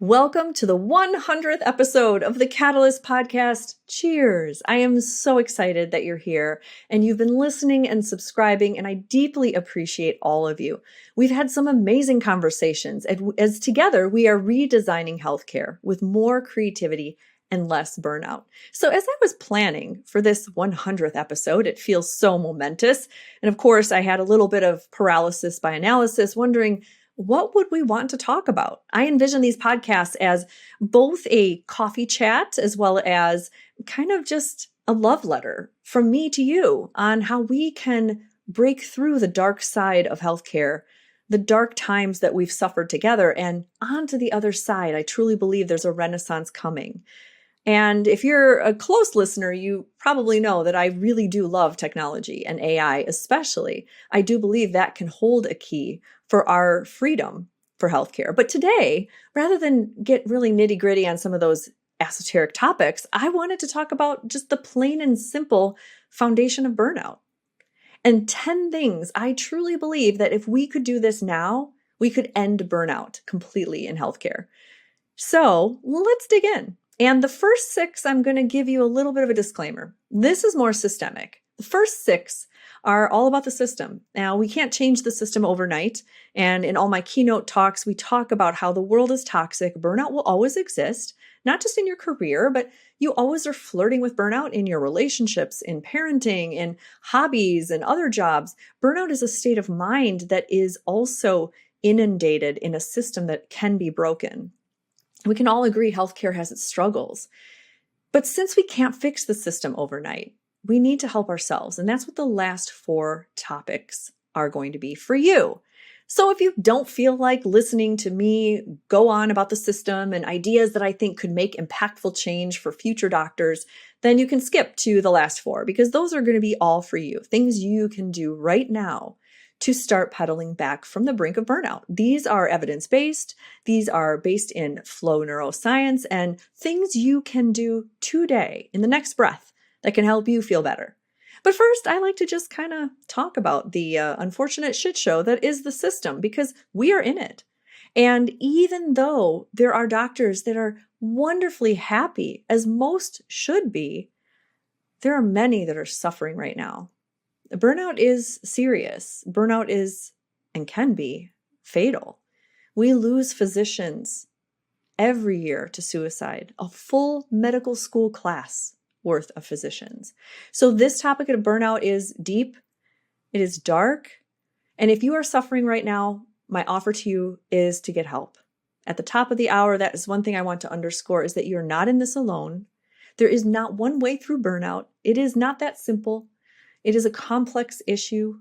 Welcome to the 100th episode of the Catalyst Podcast. Cheers! I am so excited that you're here and you've been listening and subscribing, and I deeply appreciate all of you. We've had some amazing conversations as together we are redesigning healthcare with more creativity and less burnout. So as I was planning for this 100th episode, it feels so momentous. And of course, I had a little bit of paralysis by analysis, wondering, what would we want to talk about? I envision these podcasts as both a coffee chat as well as kind of just a love letter from me to you on how we can break through the dark side of healthcare, the dark times that we've suffered together, and onto the other side. I truly believe there's a renaissance coming. And if you're a close listener, you probably know that I really do love technology and AI especially. I do believe that can hold a key for our freedom for healthcare. But today, rather than get really nitty gritty on some of those esoteric topics, I wanted to talk about just the plain and simple foundation of burnout. And 10 things I truly believe that if we could do this now, we could end burnout completely in healthcare. So let's dig in. And the first 6, I'm going to give you a little bit of a disclaimer. This is more systemic. The first 6 are all about the system. Now, we can't change the system overnight. And in all my keynote talks, we talk about how the world is toxic. Burnout will always exist, not just in your career, but you always are flirting with burnout in your relationships, in parenting, in hobbies, and other jobs. Burnout is a state of mind that is also inundated in a system that can be broken. We can all agree healthcare has its struggles. But since we can't fix the system overnight, we need to help ourselves. And that's what the last 4 topics are going to be for you. So if you don't feel like listening to me go on about the system and ideas that I think could make impactful change for future doctors, then you can skip to the last 4, because those are going to be all for you. Things you can do right now to start pedaling back from the brink of burnout. These are evidence-based. These are based in flow neuroscience and things you can do today in the next breath that can help you feel better. But first, I like to just kind of talk about the unfortunate shit show that is the system, because we are in it. And even though there are doctors that are wonderfully happy, as most should be, there are many that are suffering right now. Burnout is serious. Burnout is and can be fatal. We lose physicians every year to suicide, a full medical school class worth of physicians. So this topic of burnout is deep, it is dark, and if you are suffering right now, my offer to you is to get help. At the top of the hour, that is one thing I want to underscore, is that you're not in this alone. There is not one way through burnout. It is not that simple. It is a complex issue.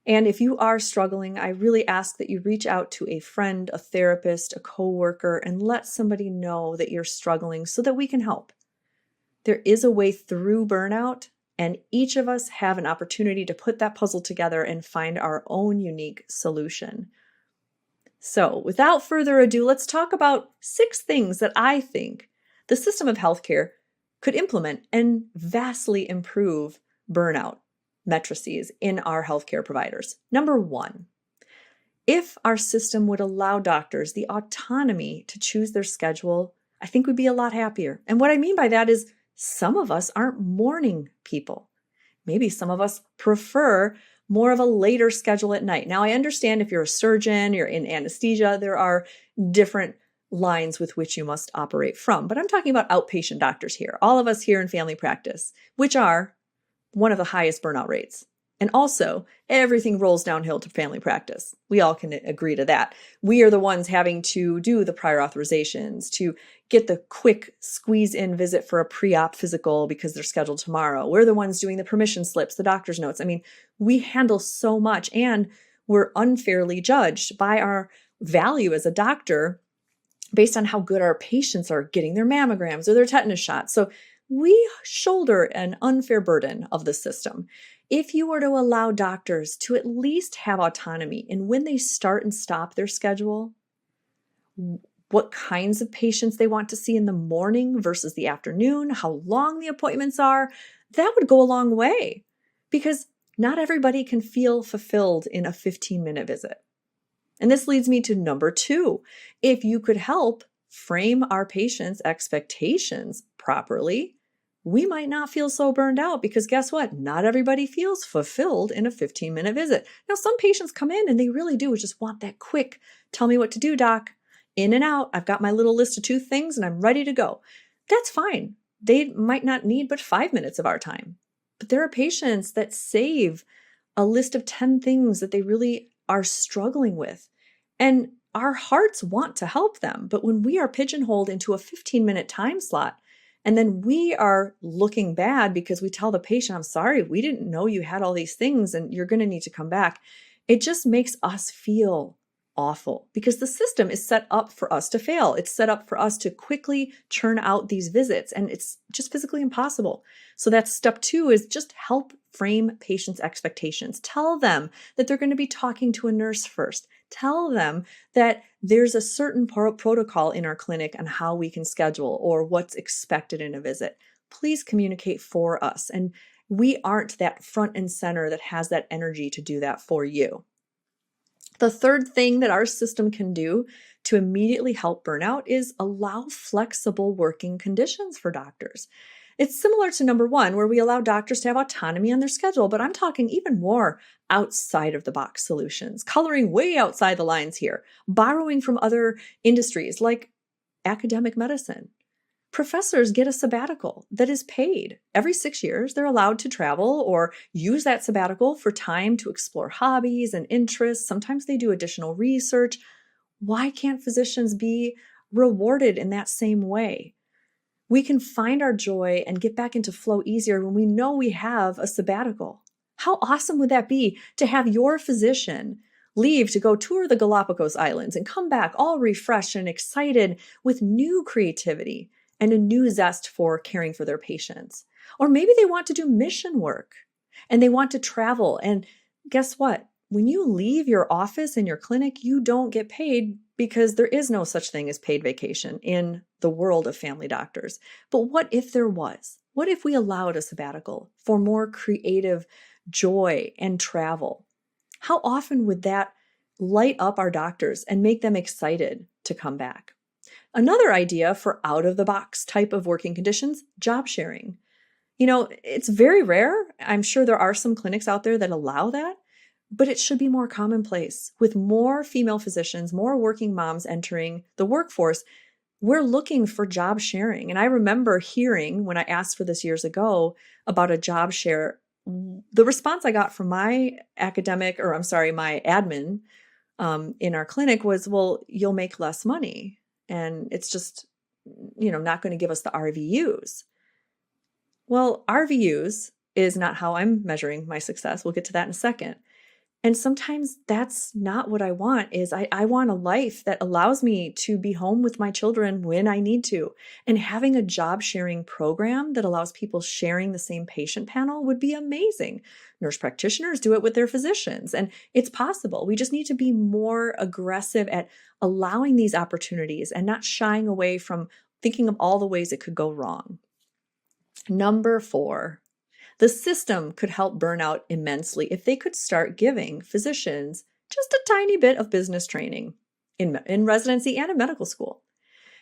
And if you are struggling, I really ask that you reach out to a friend, a therapist, a coworker, and let somebody know that you're struggling so that we can help. There is a way through burnout, and each of us have an opportunity to put that puzzle together and find our own unique solution. So without further ado, let's talk about 6 things that I think the system of healthcare could implement and vastly improve burnout matrices in our healthcare providers. Number 1, if our system would allow doctors the autonomy to choose their schedule, I think we'd be a lot happier. And what I mean by that is some of us aren't morning people. Maybe some of us prefer more of a later schedule at night. Now, I understand if you're a surgeon, you're in anesthesia, there are different lines with which you must operate from. But I'm talking about outpatient doctors here, all of us here in family practice, which are one of the highest burnout rates. And also, everything rolls downhill to family practice. We all can agree to that. We are the ones having to do the prior authorizations, to get the quick squeeze-in visit for a pre-op physical because they're scheduled tomorrow. We're the ones doing the permission slips, the doctor's notes. I mean, we handle so much, and we're unfairly judged by our value as a doctor based on how good our patients are getting their mammograms or their tetanus shots. So we shoulder an unfair burden of the system. If you were to allow doctors to at least have autonomy in when they start and stop their schedule, what kinds of patients they want to see in the morning versus the afternoon, how long the appointments are, that would go a long way, because not everybody can feel fulfilled in a 15-minute visit. And this leads me to number 2. If you could help frame our patients' expectations properly, we might not feel so burned out because guess what? Not everybody feels fulfilled in a 15-minute visit. Now, some patients come in and they really do just want that quick, tell me what to do, doc. In and out. I've got my little list of 2 things and I'm ready to go. That's fine. They might not need but 5 minutes of our time. But there are patients that save a list of 10 things that they really are struggling with. And our hearts want to help them. But when we are pigeonholed into a 15-minute time slot, and then we are looking bad because we tell the patient, I'm sorry, we didn't know you had all these things and you're going to need to come back. It just makes us feel awful because the system is set up for us to fail. It's set up for us to quickly churn out these visits and it's just physically impossible. So that's step 2 is just help frame patients' expectations. Tell them that they're going to be talking to a nurse first. Tell them that there's a certain protocol in our clinic on how we can schedule or what's expected in a visit. Please communicate for us. And we aren't that front and center that has that energy to do that for you. The third thing that our system can do to immediately help burnout is allow flexible working conditions for doctors. It's similar to number 1, where we allow doctors to have autonomy on their schedule, but I'm talking even more outside of the box solutions, coloring way outside the lines here, borrowing from other industries like academic medicine. Professors get a sabbatical that is paid. Every 6 years, they're allowed to travel or use that sabbatical for time to explore hobbies and interests. Sometimes they do additional research. Why can't physicians be rewarded in that same way? We can find our joy and get back into flow easier when we know we have a sabbatical. How awesome would that be to have your physician leave to go tour the Galapagos Islands and come back all refreshed and excited with new creativity and a new zest for caring for their patients? Or maybe they want to do mission work and they want to travel. And guess what? When you leave your office and your clinic, you don't get paid because there is no such thing as paid vacation in the world of family doctors. But what if there was? What if we allowed a sabbatical for more creative joy and travel? How often would that light up our doctors and make them excited to come back? Another idea for out-of-the-box type of working conditions, job sharing. It's very rare. I'm sure there are some clinics out there that allow that, but it should be more commonplace. With more female physicians, more working moms entering the workforce, we're looking for job sharing. And I remember hearing when I asked for this years ago about a job share, the response I got from my my admin in our clinic was, well, you'll make less money. And it's just, not going to give us the RVUs. Well, RVUs is not how I'm measuring my success. We'll get to that in a second. And sometimes that's not what I want. I want a life that allows me to be home with my children when I need to. And having a job sharing program that allows people sharing the same patient panel would be amazing. Nurse practitioners do it with their physicians, and it's possible. We just need to be more aggressive at allowing these opportunities and not shying away from thinking of all the ways it could go wrong. Number 4. The system could help burnout immensely if they could start giving physicians just a tiny bit of business training in residency and in medical school.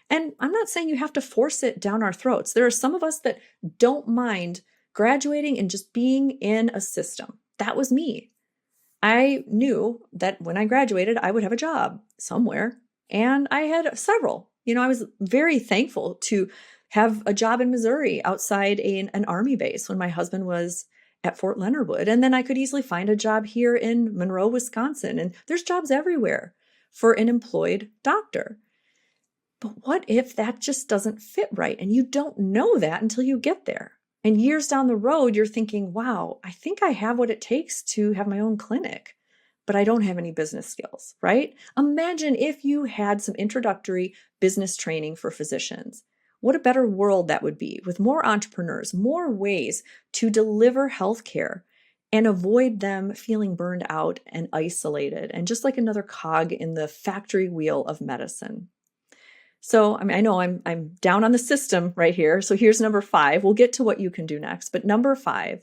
And I'm not saying you have to force it down our throats. There are some of us that don't mind graduating and just being in a system. That was me. I knew that when I graduated, I would have a job somewhere, and I had several. I was very thankful to have a job in Missouri outside an Army base when my husband was at Fort Leonard Wood. And then I could easily find a job here in Monroe, Wisconsin. And there's jobs everywhere for an employed doctor. But what if that just doesn't fit right? And you don't know that until you get there. And years down the road, you're thinking, wow, I think I have what it takes to have my own clinic, but I don't have any business skills, right? Imagine if you had some introductory business training for physicians. What a better world that would be, with more entrepreneurs, more ways to deliver healthcare and avoid them feeling burned out and isolated and just like another cog in the factory wheel of medicine. So, I know I'm down on the system right here. So here's number 5. We'll get to what you can do next. But number 5,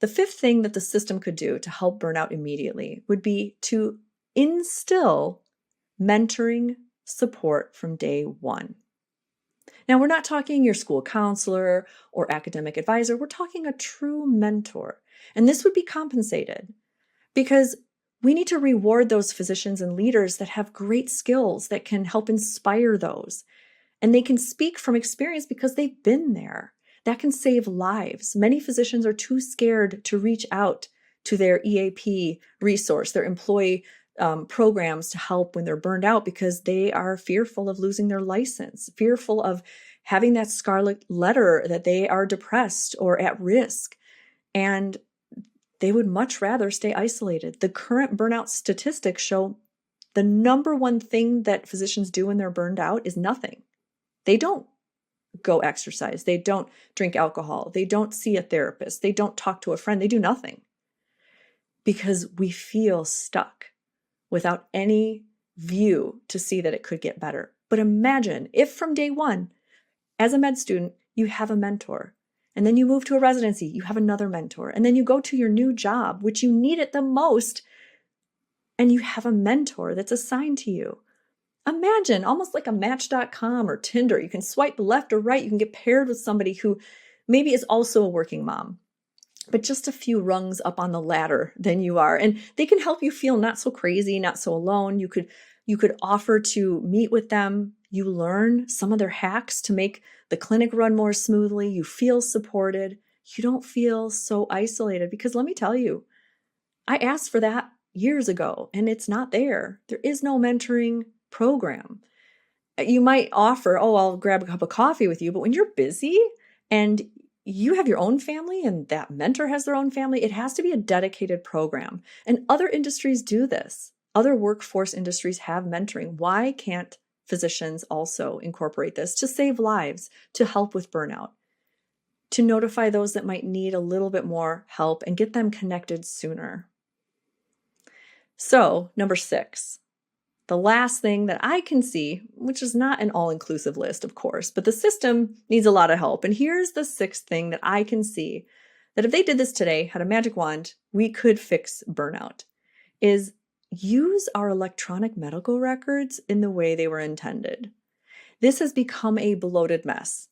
the 5th thing that the system could do to help burnout immediately would be to instill mentoring support from day one. Now, we're not talking your school counselor or academic advisor. We're talking a true mentor. And this would be compensated because we need to reward those physicians and leaders that have great skills that can help inspire those. And they can speak from experience because they've been there. That can save lives. Many physicians are too scared to reach out to their EAP resource, their employee programs to help when they're burned out because they are fearful of losing their license, fearful of having that scarlet letter that they are depressed or at risk. And they would much rather stay isolated. The current burnout statistics show the number one thing that physicians do when they're burned out is nothing. They don't go exercise. They don't drink alcohol. They don't see a therapist. They don't talk to a friend. They do nothing because we feel stuck without any view to see that it could get better. But imagine if from day one, as a med student, you have a mentor, and then you move to a residency, you have another mentor, and then you go to your new job, which you need it the most, and you have a mentor that's assigned to you. Imagine almost like a Match.com or Tinder. You can swipe left or right. You can get paired with somebody who maybe is also a working mom, but just a few rungs up on the ladder than you are. And they can help you feel not so crazy, not so alone. You could offer to meet with them. You learn some of their hacks to make the clinic run more smoothly. You feel supported. You don't feel so isolated because let me tell you, I asked for that years ago and it's not there. There is no mentoring program. You might offer, oh, I'll grab a cup of coffee with you, but when you're busy and you have your own family and that mentor has their own family, it has to be a dedicated program. And other industries do this. Other workforce industries have mentoring. Why can't physicians also incorporate this to save lives, to help with burnout, to notify those that might need a little bit more help and get them connected sooner? So, number 6. The last thing that I can see, which is not an all-inclusive list, of course, but the system needs a lot of help. And here's the 6th thing that I can see that if they did this today, had a magic wand, we could fix burnout, is use our electronic medical records in the way they were intended. This has become a bloated mess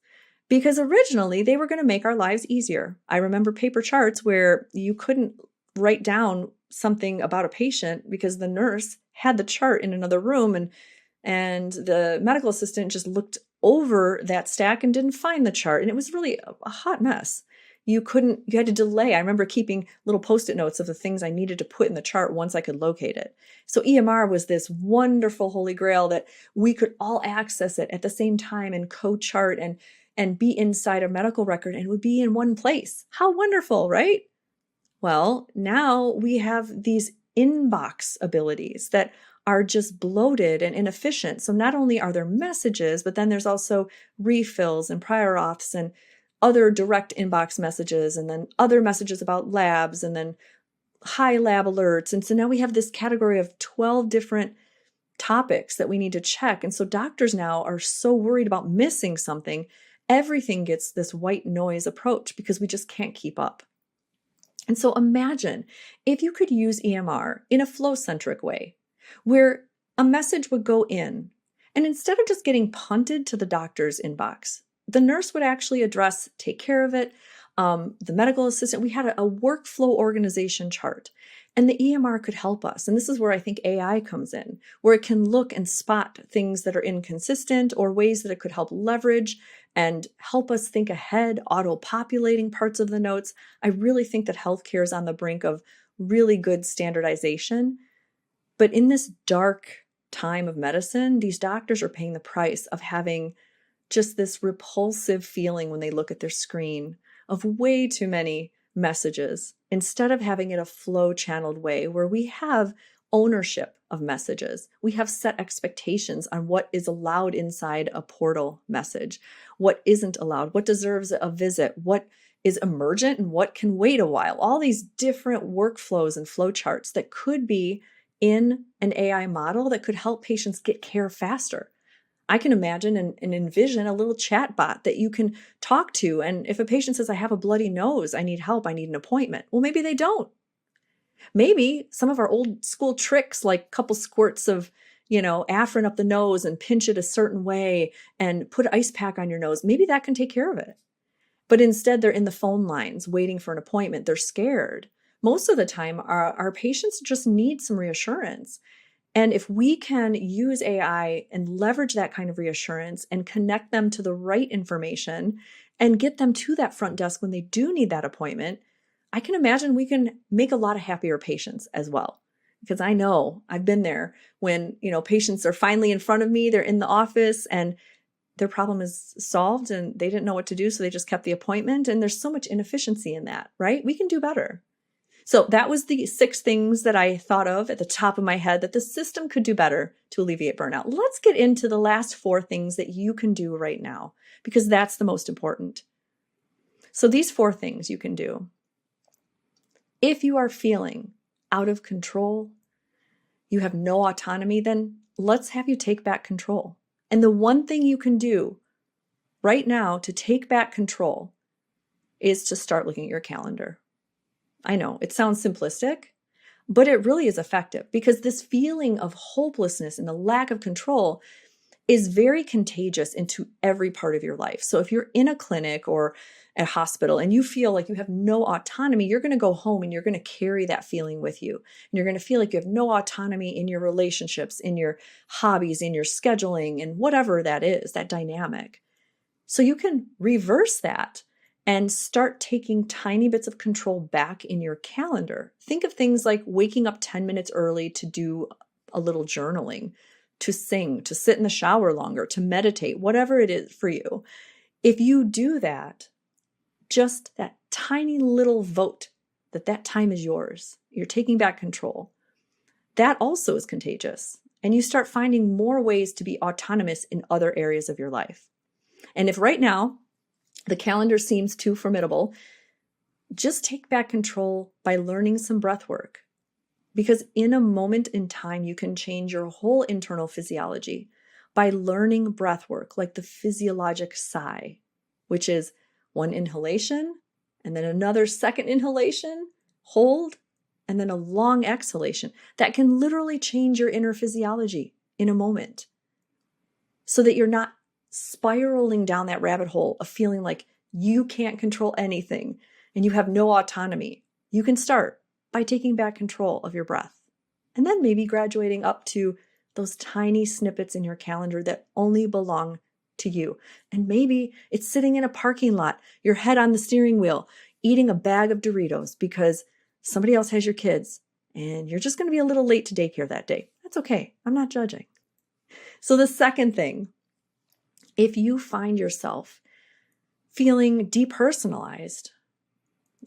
because originally they were going to make our lives easier. I remember paper charts where you couldn't write down something about a patient because the nurse had the chart in another room and the medical assistant just looked over that stack and didn't find the chart. And it was really a hot mess. You had to delay. I remember keeping little Post-it notes of the things I needed to put in the chart once I could locate it. So EMR was this wonderful holy grail that we could all access it at the same time and co-chart and be inside a medical record and it would be in one place. How wonderful, right? Well, now we have these inbox abilities that are just bloated and inefficient. So not only are there messages, but then there's also refills and prior auths and other direct inbox messages, and then other messages about labs, and then high lab alerts. And so now we have this category of 12 different topics that we need to check. And so doctors now are so worried about missing something. Everything gets this white noise approach because we just can't keep up. And so imagine if you could use EMR in a flow-centric way, where a message would go in, and instead of just getting punted to the doctor's inbox, the nurse would actually take care of it. The medical assistant, we had a workflow organization chart, and the EMR could help us. And this is where I think AI comes in, where it can look and spot things that are inconsistent or ways that it could help leverage and help us think ahead, auto-populating parts of the notes. I really think that healthcare is on the brink of really good standardization. But in this dark time of medicine, these doctors are paying the price of having just this repulsive feeling when they look at their screen of way too many messages, instead of having it a flow channeled way where we have ownership of messages. We have set expectations on what is allowed inside a portal message, what isn't allowed, what deserves a visit, what is emergent and what can wait a while. All these different workflows and flow charts that could be in an AI model that could help patients get care faster. I can imagine and envision a little chat bot that you can talk to. And if a patient says, I have a bloody nose, I need help, I need an appointment. Well, maybe they don't. Maybe some of our old school tricks, like a couple squirts of Afrin up the nose and pinch it a certain way and put ice pack on your nose. Maybe that can take care of it. But instead, they're in the phone lines waiting for an appointment. They're scared. Most of the time, our patients just need some reassurance. And if we can use AI and leverage that kind of reassurance and connect them to the right information and get them to that front desk when they do need that appointment, I can imagine we can make a lot of happier patients as well. Because I know I've been there when, patients are finally in front of me, they're in the office and their problem is solved and they didn't know what to do. So they just kept the appointment, and there's so much inefficiency in that, right? We can do better. So that was the 6 things that I thought of at the top of my head that the system could do better to alleviate burnout. Let's get into the last 4 things that you can do right now, because that's the most important. So these 4 things you can do. If you are feeling out of control, you have no autonomy, then let's have you take back control. And the one thing you can do right now to take back control is to start looking at your calendar. I know it sounds simplistic, but it really is effective, because this feeling of hopelessness and the lack of control is very contagious into every part of your life. So if you're in a clinic or at a hospital and you feel like you have no autonomy, you're going to go home and you're going to carry that feeling with you. And you're going to feel like you have no autonomy in your relationships, in your hobbies, in your scheduling, and whatever that is, that dynamic. So you can reverse that and start taking tiny bits of control back in your calendar. Think of things like waking up 10 minutes early to do a little journaling, to sing, to sit in the shower longer, to meditate, whatever it is for you. If you do that, just that tiny little vote that time is yours, you're taking back control, that also is contagious. And you start finding more ways to be autonomous in other areas of your life. And if right now the calendar seems too formidable, just take back control by learning some breath work. Because in a moment in time, you can change your whole internal physiology by learning breath work, like the physiologic sigh, which is 1 inhalation and then another second inhalation, hold, and then a long exhalation. That can literally change your inner physiology in a moment, so that you're not spiraling down that rabbit hole of feeling like you can't control anything and you have no autonomy. You can start by taking back control of your breath, and then maybe graduating up to those tiny snippets in your calendar that only belong to you. And maybe it's sitting in a parking lot, your head on the steering wheel, eating a bag of Doritos because somebody else has your kids and you're just going to be a little late to daycare that day. That's okay. I'm not judging. So the second thing, if you find yourself feeling depersonalized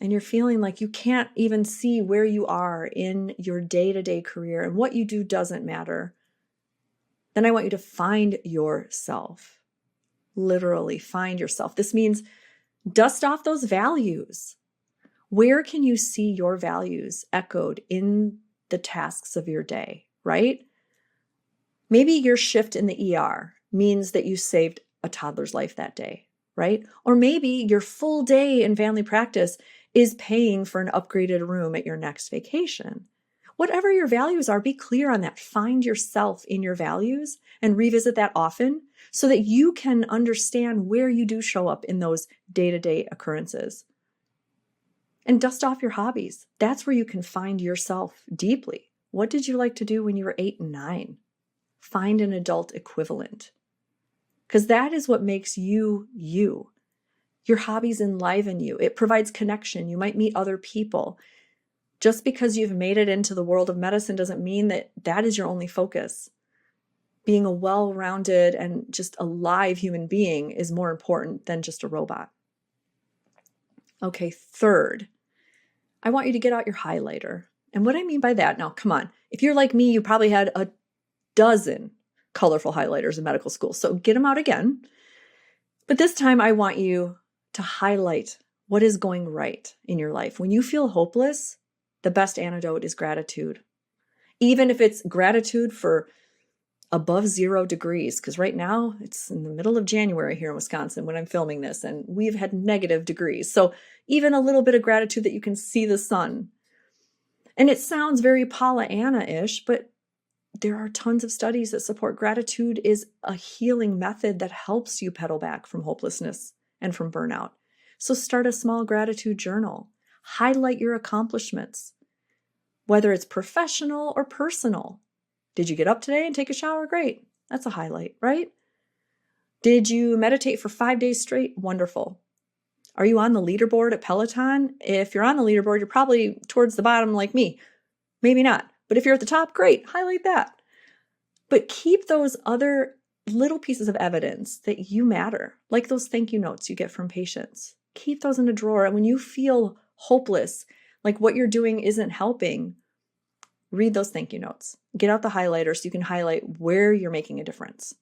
and you're feeling like you can't even see where you are in your day-to-day career and what you do doesn't matter, then I want you to find yourself. Literally find yourself. This means dust off those values. Where can you see your values echoed in the tasks of your day, right? Maybe your shift in the ER means that you saved a toddler's life that day, right? Or maybe your full day in family practice is paying for an upgraded room at your next vacation. Whatever your values are, be clear on that. Find yourself in your values and revisit that often so that you can understand where you do show up in those day-to-day occurrences. And dust off your hobbies. That's where you can find yourself deeply. What did you like to do when you were 8 and 9? Find an adult equivalent, because that is what makes you you. Your hobbies enliven you. It provides connection. You might meet other people. Just because you've made it into the world of medicine doesn't mean that that is your only focus. Being a well-rounded and just alive human being is more important than just a robot. Okay, third, I want you to get out your highlighter. And what I mean by that, now come on, if you're like me, you probably had a dozen colorful highlighters in medical school. So get them out again. But this time I want you to highlight what is going right in your life. When you feel hopeless, the best antidote is gratitude. Even if it's gratitude for above 0 degrees, because right now it's in the middle of January here in Wisconsin when I'm filming this, and we've had negative degrees. So even a little bit of gratitude that you can see the sun. And it sounds very Pollyanna-ish, but There are tons of studies that support gratitude is a healing method that helps you pedal back from hopelessness and from burnout. So start a small gratitude journal. Highlight your accomplishments, whether it's professional or personal. Did you get up today and take a shower? Great. That's a highlight, right? Did you meditate for 5 days straight? Wonderful. Are you on the leaderboard at Peloton? If you're on the leaderboard, you're probably towards the bottom like me. Maybe not. But if you're at the top, great. Highlight that. But keep those other little pieces of evidence that you matter, like those thank you notes you get from patients. Keep those in a drawer. And when you feel hopeless, like what you're doing isn't helping, read those thank you notes. Get out the highlighter so you can highlight where you're making a difference.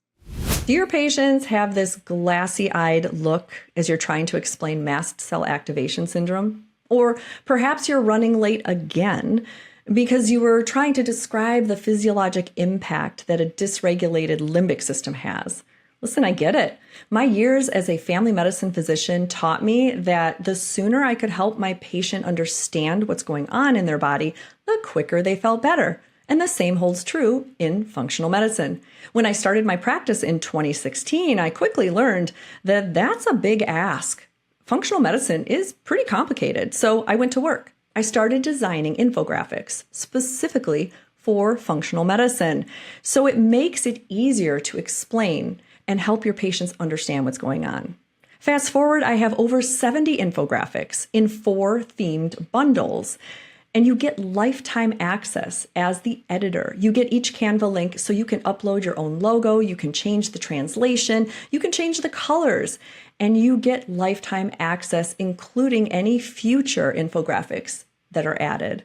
Do your patients have this glassy-eyed look as you're trying to explain mast cell activation syndrome? Or perhaps you're running late again because you were trying to describe the physiologic impact that a dysregulated limbic system has. Listen, I get it. My years as a family medicine physician taught me that the sooner I could help my patient understand what's going on in their body, the quicker they felt better. And the same holds true in functional medicine. When I started my practice in 2016, I quickly learned that that's a big ask. Functional medicine is pretty complicated, so I went to work. I started designing infographics specifically for functional medicine, so it makes it easier to explain and help your patients understand what's going on. Fast forward, I have over 70 infographics in 4 themed bundles. And you get lifetime access as the editor. You get each Canva link so you can upload your own logo, you can change the translation, you can change the colors, and you get lifetime access, including any future infographics that are added.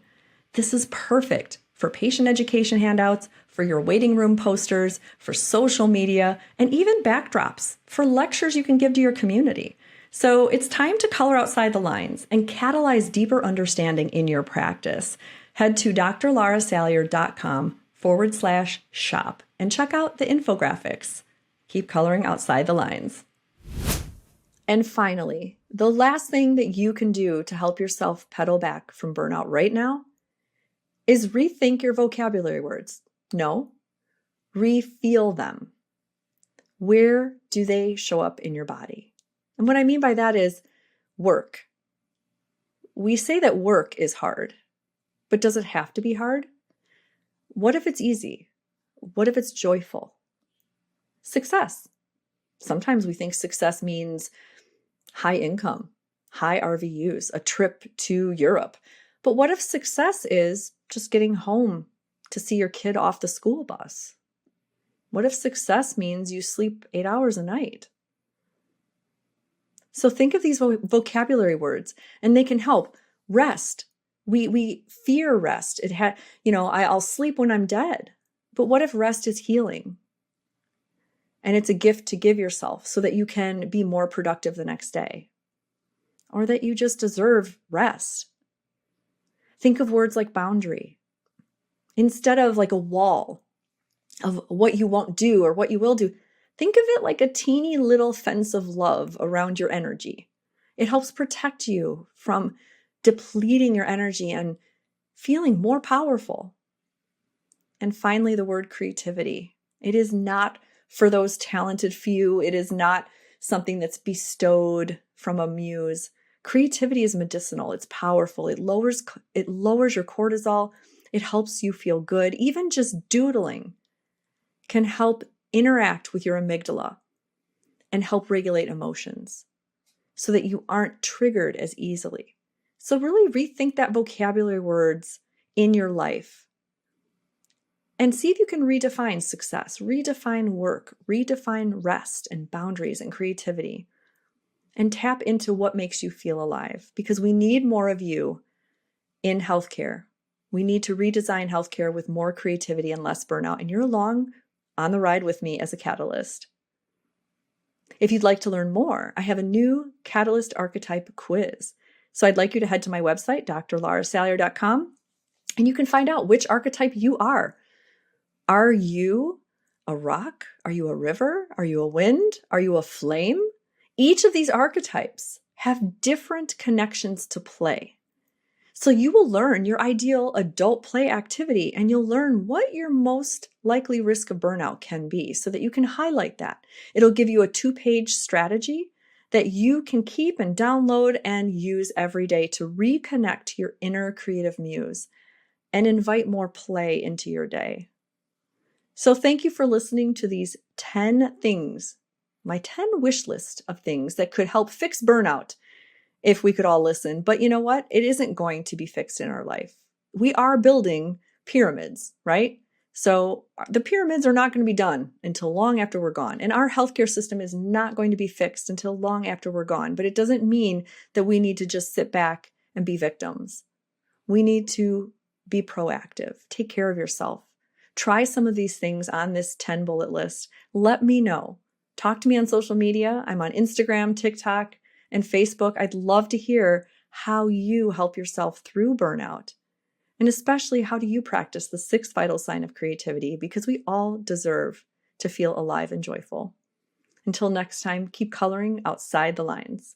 This is perfect for patient education handouts, for your waiting room posters, for social media, and even backdrops for lectures you can give to your community. So it's time to color outside the lines and catalyze deeper understanding in your practice. Head to drlaurasalyer.com/shop and check out the infographics. Keep coloring outside the lines. And finally, the last thing that you can do to help yourself pedal back from burnout right now is rethink your vocabulary words. No, refeel them. Where do they show up in your body? And what I mean by that is work. We say that work is hard, but does it have to be hard? What if it's easy? What if it's joyful? Success. Sometimes we think success means high income, high RVUs, a trip to Europe. But what if success is just getting home to see your kid off the school bus? What if success means you sleep 8 hours a night? So think of these vocabulary words, and they can help. Rest. We fear rest. I'll sleep when I'm dead. But what if rest is healing? And it's a gift to give yourself so that you can be more productive the next day. Or that you just deserve rest. Think of words like boundary. Instead of like a wall of what you won't do or what you will do, think of it like a teeny little fence of love around your energy. It helps protect you from depleting your energy and feeling more powerful. And finally, the word creativity. It is not for those talented few. It is not something that's bestowed from a muse. Creativity is medicinal. It's powerful. It lowers your cortisol. It helps you feel good. Even just doodling can help interact with your amygdala and help regulate emotions so that you aren't triggered as easily. So really rethink that vocabulary words in your life and see if you can redefine success, redefine work, redefine rest and boundaries and creativity, and tap into what makes you feel alive, because we need more of you in healthcare. We need to redesign healthcare with more creativity and less burnout, and you're along on the ride with me as a catalyst. If you'd like to learn more, I have a new Catalyst Archetype quiz. So I'd like you to head to my website, drlaurasalyer.com, and you can find out which archetype you are. Are you a rock? Are you a river? Are you a wind? Are you a flame? Each of these archetypes have different connections to play. So you will learn your ideal adult play activity, and you'll learn what your most likely risk of burnout can be so that you can highlight that. It'll give you a 2-page strategy that you can keep and download and use every day to reconnect to your inner creative muse and invite more play into your day. So thank you for listening to these 10 things, my 10 wish list of things that could help fix burnout if we could all listen. But you know what? It isn't going to be fixed in our life. We are building pyramids, right? So the pyramids are not going to be done until long after we're gone. And our healthcare system is not going to be fixed until long after we're gone. But it doesn't mean that we need to just sit back and be victims. We need to be proactive. Take care of yourself. Try some of these things on this 10 bullet list. Let me know. Talk to me on social media. I'm on Instagram, TikTok, and Facebook. I'd love to hear how you help yourself through burnout. And especially, how do you practice the 6th vital sign of creativity? Because we all deserve to feel alive and joyful. Until next time, keep coloring outside the lines.